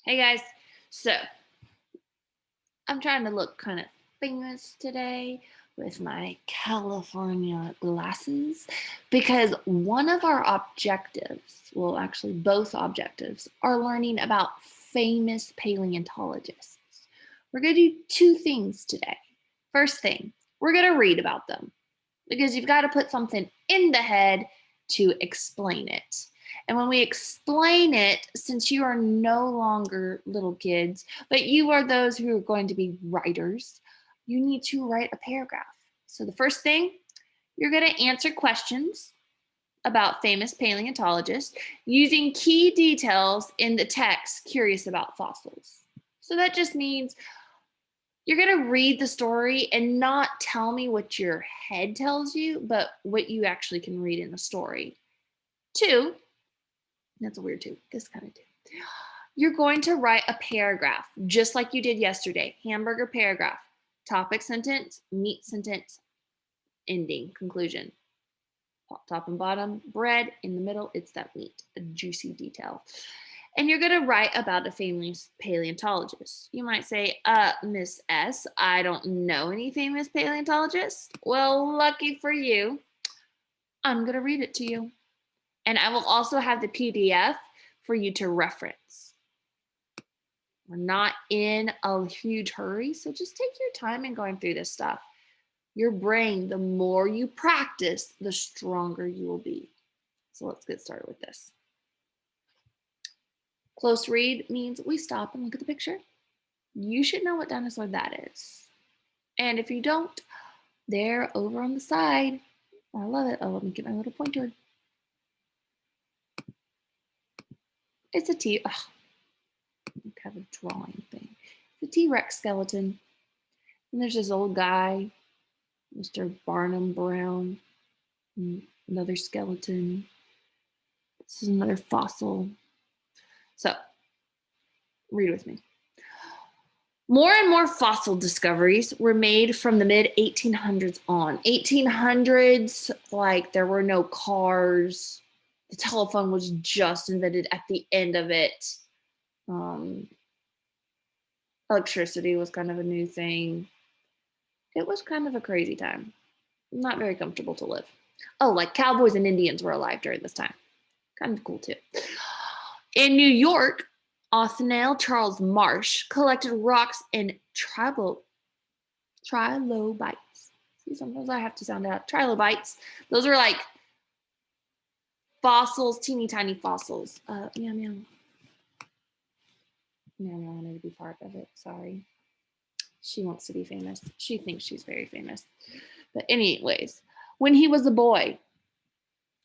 Hey guys, so I'm trying to look kind of famous today with my California glasses because one of our objectives, well, actually, both objectives, are learning about famous paleontologists. We're going to do two things today. First thing, we're going to read about them because you've got to put something in the head to explain it. And when we explain it, since you are no longer little kids, but you are those who are going to be writers, you need to write a paragraph. So the first thing, you're going to answer questions about famous paleontologists using key details in the text curious about fossils. So that just means you're going to read the story and not tell me what your head tells you, but what you actually can read in the story. Two, that's a weird two, this kind of two. You're going to write a paragraph, just like you did yesterday. Hamburger paragraph, topic sentence, meat sentence, ending, conclusion. Top and bottom, bread. In the middle, it's that meat, a juicy detail. And you're going to write about a famous paleontologist. You might say, Miss S, I don't know any famous paleontologists. Well, lucky for you, I'm going to read it to you. And I will also have the PDF for you to reference. We're not in a huge hurry, so just take your time in going through this stuff. Your brain, the more you practice, the stronger you will be. So let's get started with this. Close read means we stop and look at the picture. You should know what dinosaur that is. And if you don't, they're over on the side. I love it. Oh, let me get my little pointer. It's a T. Oh, kind of a drawing thing. It's a T-Rex skeleton. And there's this old guy, Mr. Barnum Brown. Another skeleton. This is another fossil. So, read with me. More and more fossil discoveries were made from the mid 1800s on. 1800s, like there were no cars. The telephone was just invented at the end of it. Electricity was kind of a new thing. It was kind of a crazy time. Not very comfortable to live. Oh, like cowboys and Indians were alive during this time. Kind of cool too. In New York, Othniel Charles Marsh collected rocks in trilobites. See, sometimes I have to sound out. Trilobites. Those are like fossils, teeny tiny fossils. Meow meow. Meow meow wanted to be part of it. Sorry. She wants to be famous. She thinks she's very famous. But anyways, when he was a boy,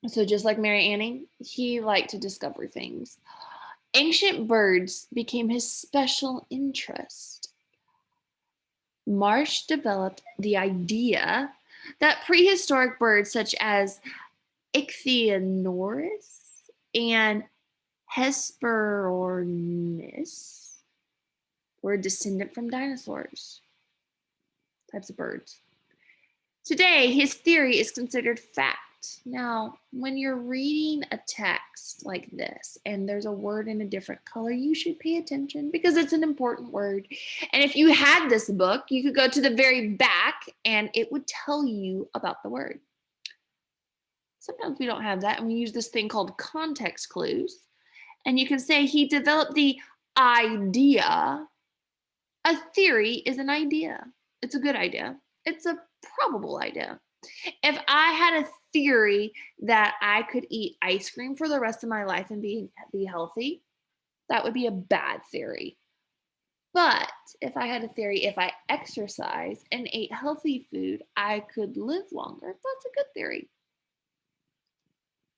so just like Mary Anning, he liked to discover things. Ancient birds became his special interest. Marsh developed the idea that prehistoric birds such as Ichthyosaurus and Hesperornis were descendant from dinosaurs, types of birds. Today, his theory is considered fact. Now, when you're reading a text like this and there's a word in a different color, you should pay attention because it's an important word. And if you had this book, you could go to the very back and it would tell you about the word. Sometimes we don't have that, and we use this thing called context clues. And you can say he developed the idea. A theory is an idea. It's a good idea. It's a probable idea. If I had a theory that I could eat ice cream for the rest of my life and be healthy, that would be a bad theory. But if I had a theory, if I exercise and ate healthy food, I could live longer. That's a good theory.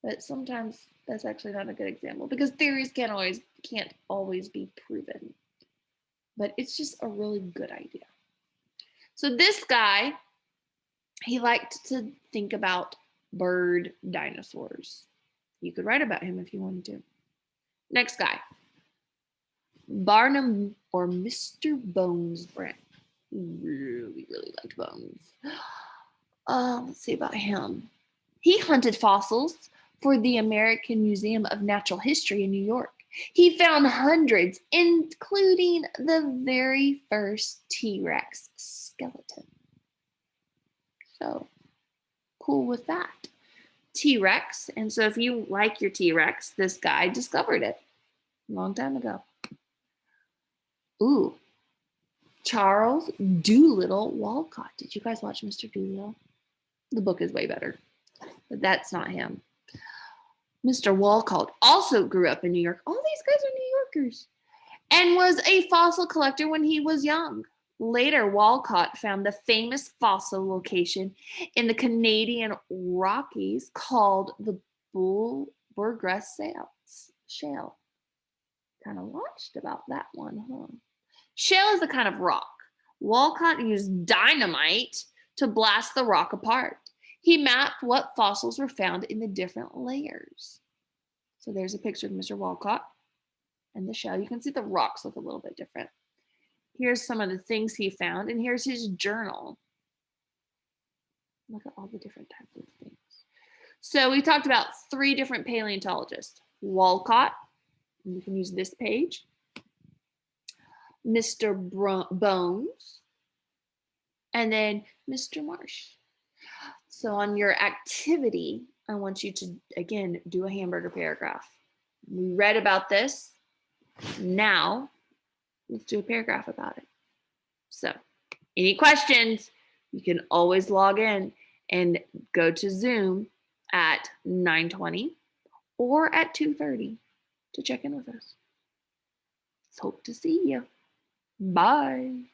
But sometimes that's actually not a good example because theories can't always be proven. But it's just a really good idea. So this guy, he liked to think about bird dinosaurs. You could write about him if you wanted to. Next guy, Barnum or Mr. Bones Brown. Really, really liked bones. Let's see about him. He hunted fossils for the American Museum of Natural History in New York. He found hundreds, including the very first T-Rex skeleton. So cool with that. T-Rex. And so if you like your T-Rex, this guy discovered it a long time ago. Ooh, Charles Doolittle Walcott. Did you guys watch Mr. Doolittle? The book is way better, but that's not him. Mr. Walcott also grew up in New York. All these guys are New Yorkers. And was a fossil collector when he was young. Later, Walcott found the famous fossil location in the Canadian Rockies called the Burgess Shale. Kind of watched about that one, huh? Shale is a kind of rock. Walcott used dynamite to blast the rock apart. He mapped what fossils were found in the different layers. So there's a picture of Mr. Walcott and the shell. You can see the rocks look a little bit different. Here's some of the things he found, and here's his journal. Look at all the different types of things. So we talked about 3 different paleontologists. Walcott, and you can use this page. Mr. Bones, and then Mr. Marsh. So on your activity, I want you to, again, do a hamburger paragraph. We read about this. Now, let's do a paragraph about it. So, any questions, you can always log in and go to Zoom at 9:20 or at 2:30 to check in with us. Hope to see you. Bye.